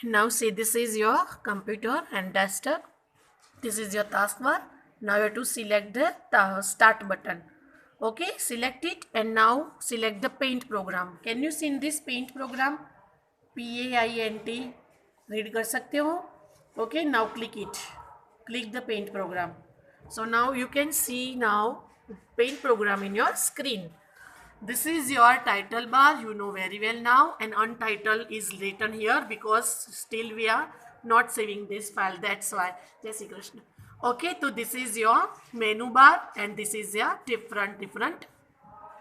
Now see, this is your computer and desktop. This is your taskbar. Now you have to select the start button. Okay, select it and now select the paint program. Can you see in this paint program? PAINT. Read कर सकते हो. Okay, now click it. Click the paint program. So now you can see now paint program in your screen. This is your title bar, you know very well now, and untitled is written here because still we are not saving this file, that's why. Jai Shri Krishna. Okay, so this is your menu bar and this is your different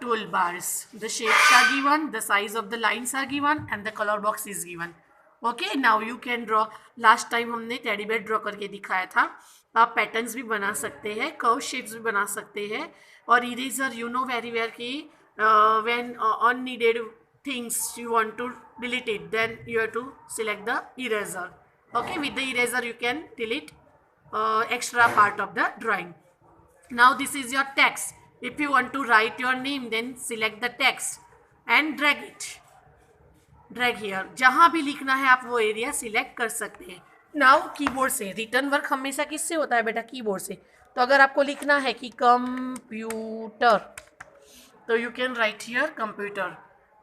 toolbars. The shapes are given, the size of the lines are given and the color box is given. Okay, now you can draw. Last time हमने teddy bear draw करके दिखाया था. आप patterns भी बना सकते हैं, curve shapes भी बना सकते हैं, और eraser you know very well कि when unneeded things you want to delete it, then you have to select the eraser. Okay, with the eraser you can delete extra part of the drawing. Now this is your text. If you want to write your name, then select the text and drag it. Drag here. जहां भी लिखना है आप वो area select कर सकते हैं. Now keyboard से रिटर्न वर्क हमेशा किससे होता है बेटा? कीबोर्ड से. तो अगर आपको लिखना है कि कंप्यूटर, तो you can write here computer.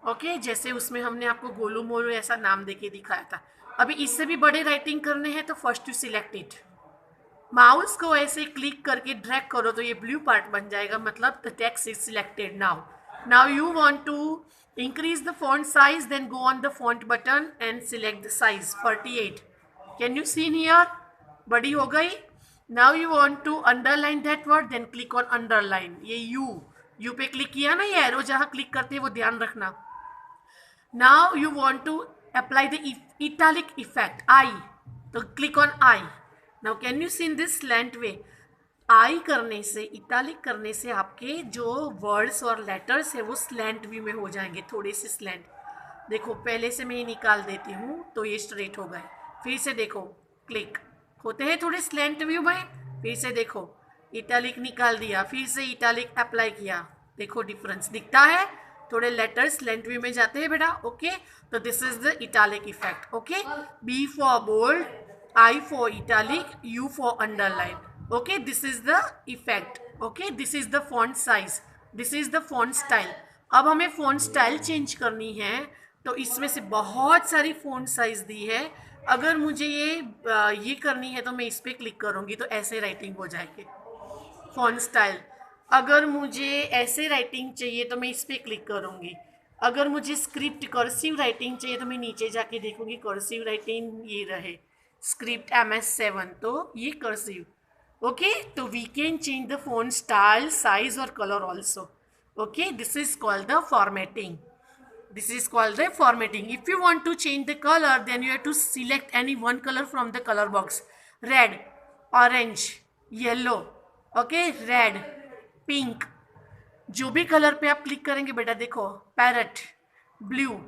Okay, जैसे उसमें हमने आपको गोलू मोलू ऐसा नाम देके दिखाया था. अभी इससे भी बड़े राइटिंग करने हैं तो first you select it. Mouse को ऐसे क्लिक करके ड्रैग करो तो ये ब्लू पार्ट बन जाएगा, मतलब the text is selected. Now you want to increase the font size, then go on the font button and select the size 48. Can you see in here? बड़ी हो गई. Now you want to underline that word, then click on underline. ये U पे click किया ना, ये arrow जहाँ click करते हैं वो ध्यान रखना. Now you want to apply the italic effect I, तो click on I. Now can you see in this slant way? आई करने से, इटालिक करने से आपके जो वर्ड्स और लेटर्स है वो स्लैंट व्यू में हो जाएंगे, थोड़े से स्लैंट. देखो पहले से मैं ये निकाल देती हूँ तो ये स्ट्रेट हो गए. फिर से देखो, क्लिक होते हैं थोड़े स्लैंट व्यू में. फिर से देखो, इटालिक निकाल दिया, फिर से इटालिक अप्लाई किया. देखो डिफरेंस दिखता है, थोड़े लेटर्स स्लैंट व्यू में जाते हैं बेटा. ओके, तो this is the italic effect. Okay, B for bold, I for italic, U for underline. Okay, this is the effect. Okay, this is the font size. This is the font style. अब हमें font style change करनी है तो इसमें से बहुत सारी font size दी है. अगर मुझे ये करनी है तो मैं इस पर क्लिक करूँगी तो ऐसे राइटिंग हो जाएगी. font style. अगर मुझे ऐसे राइटिंग चाहिए तो मैं इस पर क्लिक करूँगी. अगर मुझे स्क्रिप्ट कर्सिव राइटिंग चाहिए तो मैं नीचे जाके देखूँगी कर्सिव राइटिंग ये रहे. स्क्रिप्ट MS7 तो ये cursive. Okay, so we can change the font style, size or color also. Okay, this is called the formatting. This is called the formatting. If you want to change the color, then you have to select any one color from the color box. Red, orange, yellow. Okay, red, pink. जो भी colour पे आप click करेंगे बेटा, देखो parrot, blue.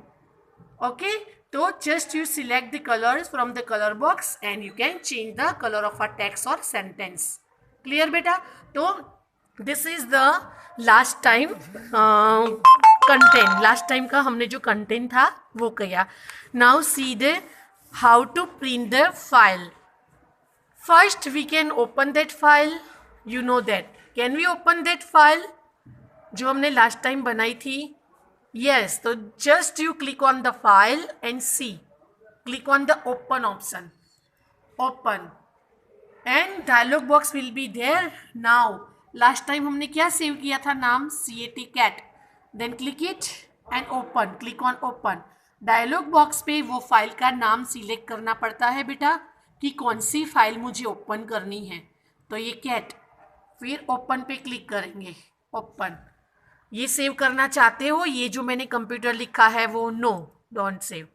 Okay, तो just you select the colors from the color box and you can change the color of a text or sentence. Clear बेटा? तो this is the last time content. Last time का हमने जो content था वो किया. Now see the how to print the file. First we can open that file. You know that. Can we open that file? जो हमने last time बनाई थी. Yes, so just you click on the file and see. Click on the open option. Open. And dialog box will be there. Now, last time हमने क्या save किया था नाम? CAT. Then click it and open. Click on open. Dialog box पे वो file का नाम select करना पड़ता है बेटा कि कौन सी फाइल मुझे ओपन करनी है. तो ये कैट. फिर ओपन पे क्लिक करेंगे. ओपन. ये सेव करना चाहते हो? ये जो मैंने कंप्यूटर लिखा है वो नो, डोंट सेव.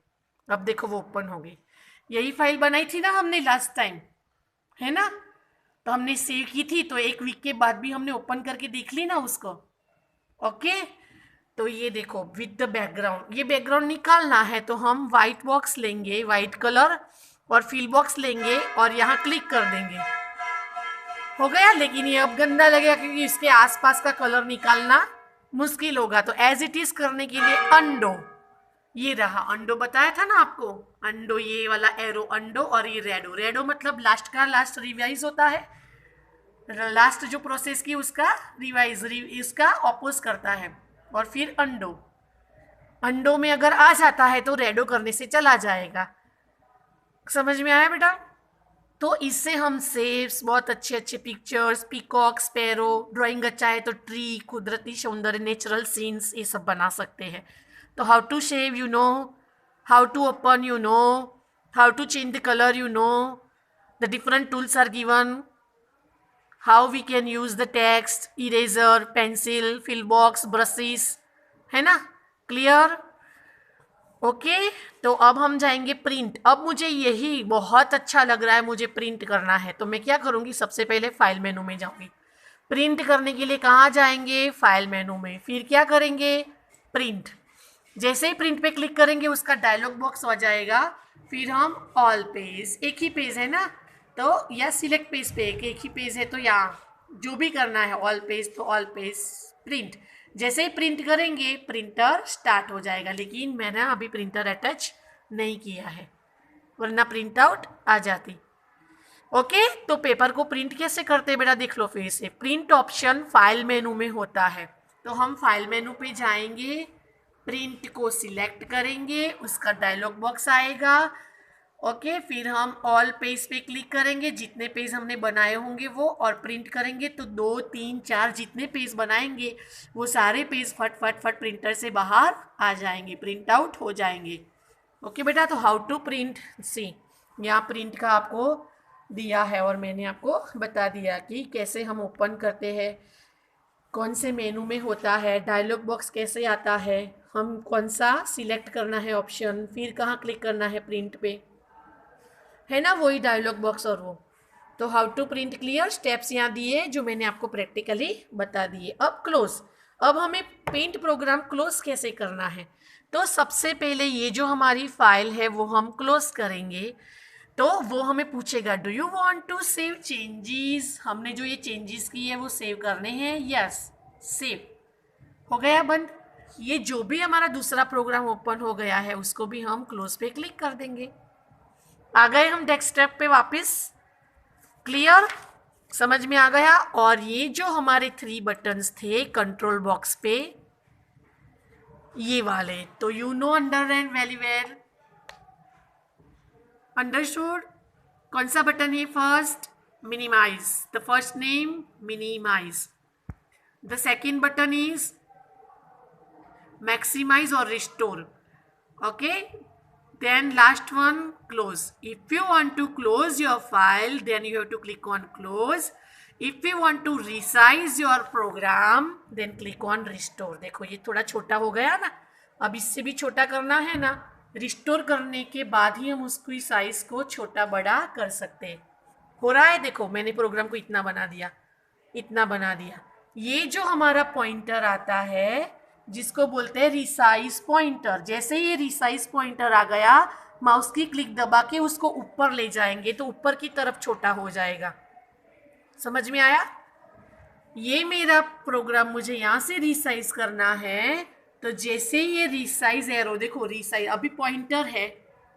अब देखो वो ओपन हो गई. यही फाइल बनाई थी ना हमने लास्ट टाइम, है ना? तो हमने सेव की थी तो एक वीक के बाद भी हमने ओपन करके देख ली ना उसको. ओके, तो ये देखो विद द बैकग्राउंड. ये बैकग्राउंड निकालना है तो हम वाइट बॉक्स लेंगे, वाइट कलर, और फिल बॉक्स लेंगे और यहाँ क्लिक कर देंगे. हो गया. लेकिन ये अब गंदा लगेगा क्योंकि इसके आसपास का कलर निकालना मुश्किल होगा. तो एज इट इज करने के लिए अनडो, ये रहा अंडो, बताया था ना आपको, अंडो ये वाला एरो अंडो, और ये रेडो, रेडो मतलब लास्ट का लास्ट रिवाइज होता है, लास्ट जो प्रोसेस की उसका रिवाइज इसका ऑपोज करता है। और फिर अंडो, अंडो में अगर आ जाता है तो रेडो करने से चला जाएगा। समझ में आया बेटा? तो इससे हम सेव्स, बहुत अच्छे अच्छे पिक्चर्स, पीकॉक, स्पैरो, ड्राइंग अच्छा है तो ट्री, कुदरती सौंदर्य, नेचुरल सीन्स, ये सब बना सकते हैं। तो how to save you know, how to open you know, how to change the colour you know, the different tools are given, how we can use the text, eraser, pencil, fill box, brushes, है ना? Clear? Okay तो अब हम जाएंगे print. अब मुझे यही बहुत अच्छा लग रहा है, मुझे प्रिंट करना है, तो मैं क्या करूँगी, सबसे पहले फाइल मेनू में जाऊँगी। प्रिंट करने के लिए कहाँ जाएंगे? फाइल मेनू में। फिर क्या करेंगे? प्रिंट। जैसे ही प्रिंट पे क्लिक करेंगे उसका डायलॉग बॉक्स आ जाएगा। फिर हम ऑल पेज, एक ही पेज है ना, तो या सिलेक्ट पेज पे एक ही पेज है तो यहाँ जो भी करना है ऑल पेज, तो ऑल पेज प्रिंट। जैसे ही प्रिंट करेंगे प्रिंटर स्टार्ट हो जाएगा, लेकिन मैंने अभी प्रिंटर अटैच नहीं किया है, वरना प्रिंट आउट आ जाती। ओके तो पेपर को प्रिंट कैसे करते हैं बेटा, देख लो फिर से। प्रिंट ऑप्शन फाइल मेनू में होता है, तो हम फाइल मेनू पे जाएंगे, प्रिंट को सिलेक्ट करेंगे, उसका डायलॉग बॉक्स आएगा। ओके फिर हम ऑल पेज पे क्लिक करेंगे, जितने पेज हमने बनाए होंगे वो, और प्रिंट करेंगे तो 2 3 4 जितने पेज बनाएंगे वो सारे पेज फट फट फट प्रिंटर से बाहर आ जाएंगे, प्रिंट आउट हो जाएंगे। ओके बेटा, तो हाउ टू प्रिंट, सी यहाँ प्रिंट का आपको दिया है और मैंने आपको बता दिया कि कैसे हम ओपन करते हैं, कौन से मेनू में होता है, डायलॉग बॉक्स कैसे आता है, हम कौन सा सिलेक्ट करना है ऑप्शन, फिर कहाँ क्लिक करना है प्रिंट पे, है ना, वही डायलॉग बॉक्स और वो। तो how to print clear, steps यहाँ दिए जो मैंने आपको प्रैक्टिकली बता दिए। अब क्लोज, अब हमें पेंट प्रोग्राम क्लोज कैसे करना है। तो सबसे पहले ये जो हमारी फाइल है वो हम क्लोज करेंगे, तो वो हमें पूछेगा do you want to save changes, हमने जो ये चेंजेस किए हैं वो सेव करने हैं, यस सेव हो गया बंद। ये जो भी हमारा दूसरा प्रोग्राम ओपन हो गया है उसको भी हम क्लोज पे क्लिक कर देंगे, आ गए हम डेस्कटॉप पे वापस। क्लियर, समझ में आ गया। और ये जो हमारे 3 बटन्स थे कंट्रोल बॉक्स पे, ये वाले, तो you know underline very well, understood. कौन सा बटन है? First minimize, the first name minimize, the second button is maximize or restore, okay, then last one close. If you want to close your file then you have to click on close. If you want to resize your program then click on restore. देखो ये थोड़ा छोटा हो गया ना, अब इससे भी छोटा करना है ना, रिस्टोर करने के बाद ही हम उसकी साइज को छोटा बड़ा कर सकते हैं। हो रहा है, देखो मैंने प्रोग्राम को इतना बना दिया, इतना बना दिया। ये जो हमारा पॉइंटर आता है जिसको बोलते हैं रिसाइज पॉइंटर, जैसे ये रिसाइज पॉइंटर आ गया, माउस की क्लिक दबा के उसको ऊपर ले जाएंगे तो ऊपर की तरफ छोटा हो जाएगा। समझ में आया? ये मेरा प्रोग्राम मुझे यहाँ से रिसाइज करना है, तो जैसे ये रिसाइज एरो, देखो रिसाइज अभी पॉइंटर है,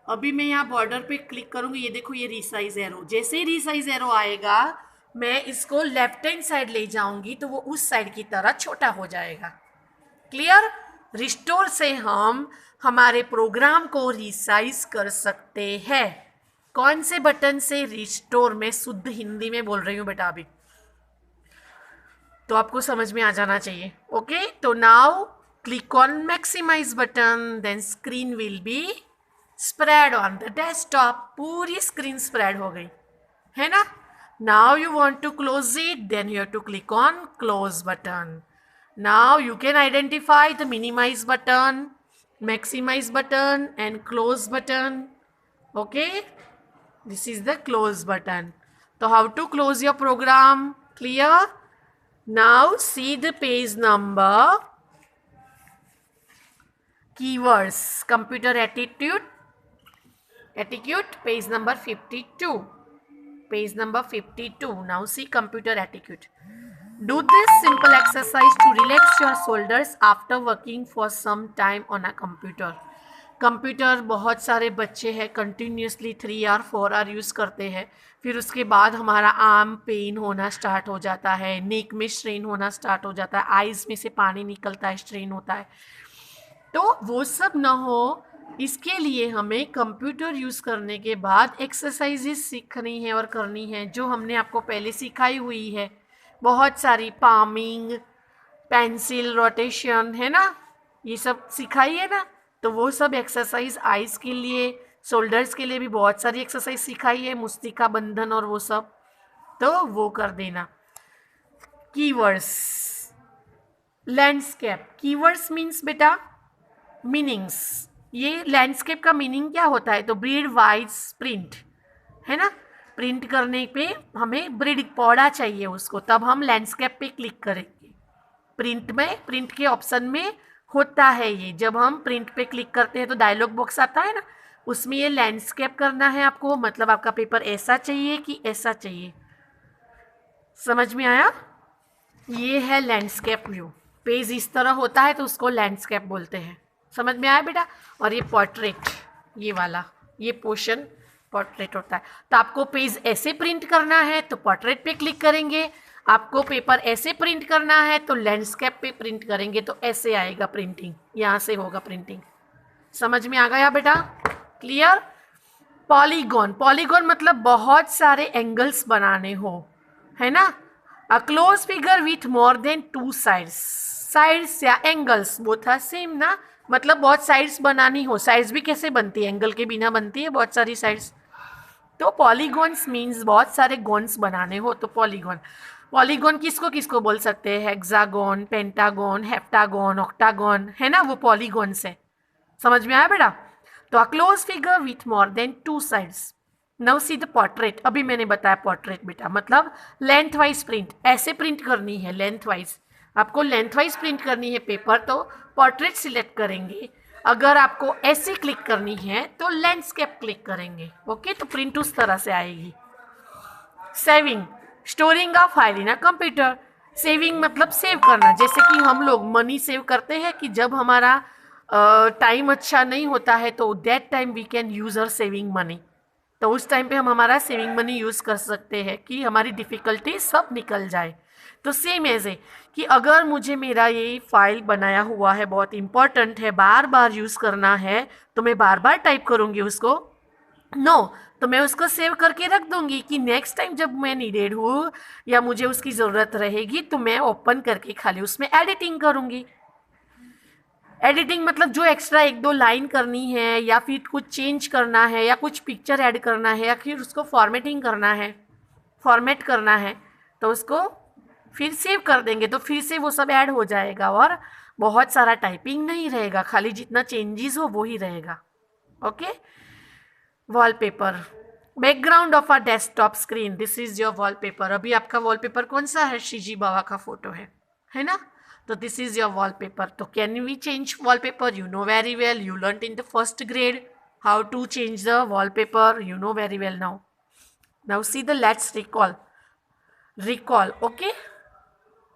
अभी मैं यहाँ बॉर्डर पे क्लिक करूँगी, ये देखो ये रिसाइज एरो, जैसे ही रिसाइज एरो आएगा मैं इसको लेफ्ट हैंड साइड ले जाऊँगी तो वो उस साइड की तरह छोटा हो जाएगा। क्लियर? रिस्टोर से हम हमारे प्रोग्राम को रिसाइज कर सकते हैं। कौन से बटन से? रिस्टोर। में शुद्ध हिंदी में बोल रही हूँ बेटा अभी, तो आपको समझ में आ जाना चाहिए। ओके तो now click on maximize button, then screen will be spread on the desktop. पूरी स्क्रीन स्प्रेड हो गई है ना। Now you want to close it, then you have to click on close button. Now you can identify the minimize button, maximize button and close button. Okay, this is the close button. So how to close your program? Clear? Now see the page number. Keywords, computer attitude, page number 52. Page number 52. Now see computer attitude. Do this simple exercise to relax your shoulders after working for some time on a computer. Computer बहुत सारे बच्चे हैं continuously 3 or 4 our use करते हैं, फिर उसके बाद हमारा आर्म पेन होना स्टार्ट हो जाता है, नेक में स्ट्रेन होना स्टार्ट हो जाता है, आइज़ में से पानी निकलता है, स्ट्रेन होता है। तो वो सब ना हो, इसके लिए हमें कंप्यूटर यूज़ करने के बाद एक्सरसाइजेस सीखनी है और करनी है, जो हमने आपको पहले सिखाई हुई है बहुत सारी, पामिंग, पेंसिल रोटेशन, है ना, ये सब सिखाई है ना। तो वो सब एक्सरसाइज आइज़ के लिए, शोल्डर्स के लिए भी बहुत सारी एक्सरसाइज सिखाई है, मुस्तिका बंधन और वो सब, तो वो कर देना। कीवर्ड्स, लैंडस्केप, कीवर्ड्स मीन्स बेटा मीनिंग्स। ये लैंडस्केप का मीनिंग क्या होता है, तो ब्रीड वाइज प्रिंट, है ना, प्रिंट करने पे हमें ब्रीड पौड़ा चाहिए उसको, तब हम लैंडस्केप पे क्लिक करेंगे। प्रिंट में, प्रिंट के ऑप्शन में होता है ये, जब हम प्रिंट पे क्लिक करते हैं तो डायलॉग बॉक्स आता है ना, उसमें ये लैंडस्केप करना है आपको, मतलब आपका पेपर ऐसा चाहिए कि ऐसा चाहिए। समझ में आया? ये है लैंडस्केप व्यू, पेज इस तरह होता है तो उसको लैंडस्केप बोलते हैं। समझ में आया बेटा? और ये पोर्ट्रेट, ये वाला, ये पोर्शन पोर्ट्रेट होता है। तो आपको पेज ऐसे प्रिंट करना है तो पोर्ट्रेट पे क्लिक करेंगे, आपको पेपर ऐसे प्रिंट करना है तो लैंडस्केप पे प्रिंट करेंगे, तो ऐसे आएगा प्रिंटिंग, यहाँ से होगा प्रिंटिंग। समझ में आ गया बेटा? क्लियर? पॉलीगॉन, पॉलीगॉन मतलब बहुत सारे एंगल्स बनाने हो, है ना। A close figure with more than 2 sides, sides या एंगल्स वो था सेम ना, मतलब बहुत साइड्स बनानी हो। साइड्स भी कैसे बनती है, एंगल के बिना बनती है बहुत सारी साइड्स। तो पॉलीगॉन्स मीन्स बहुत सारे गॉन्स बनाने हो तो पॉलीगॉन। पॉलीगॉन किसको किसको बोल सकते हैं, हेक्सागोन, पेंटागोन, हेप्टागोन, ऑक्टागोन, है ना, वो पॉलीगॉन्स है। समझ में आया बेटा? तो a close figure with more than 2 sides. Now see the portrait, अभी मैंने बताया पोर्ट्रेट बेटा मतलब लेंथ वाइज प्रिंट, ऐसे प्रिंट करनी है लेंथ वाइज, आपको लेंथ वाइज प्रिंट करनी है पेपर, तो पोर्ट्रेट सिलेक्ट करेंगे। अगर आपको ऐसे क्लिक करनी है तो लैंडस्केप क्लिक करेंगे। ओके, तो प्रिंट उस तरह से आएगी। Saving, storing a file in a computer. Saving मतलब सेव करना, जैसे कि हम लोग मनी सेव करते हैं कि जब हमारा टाइम अच्छा नहीं होता है तो that time we can use our saving money, तो उस टाइम पे हम हमारा सेविंग मनी यूज़ कर सकते हैं कि हमारी डिफ़िकल्टी सब निकल जाए। तो सेम ऐसे कि अगर मुझे मेरा ये फाइल बनाया हुआ है बहुत इंपॉर्टेंट है, बार बार यूज़ करना है, तो मैं बार बार टाइप करूँगी उसको, तो मैं उसको सेव करके रख दूंगी कि नेक्स्ट टाइम जब मैं नीडेड हूँ या मुझे उसकी ज़रूरत रहेगी तो मैं ओपन करके खाली उसमें एडिटिंग करूँगी। एडिटिंग मतलब जो एक्स्ट्रा 1-2 लाइन करनी है या फिर कुछ चेंज करना है या कुछ पिक्चर ऐड करना है या फिर उसको फॉर्मेटिंग करना है, फॉर्मेट करना है, तो उसको फिर सेव कर देंगे तो फिर से वो सब ऐड हो जाएगा और बहुत सारा टाइपिंग नहीं रहेगा, खाली जितना चेंजेस हो वो ही रहेगा। Okay, wallpaper, background of a desktop screen, this is your wallpaper. अभी आपका वॉलपेपर कौन सा है, श्रीजी बाबा का फोटो है ना, तो दिस इज योर वॉलपेपर। तो can we change wallpaper, you know very well, you learn in the first grade how to change the wallpaper, you know very well now. Now see the let's recall. Okay,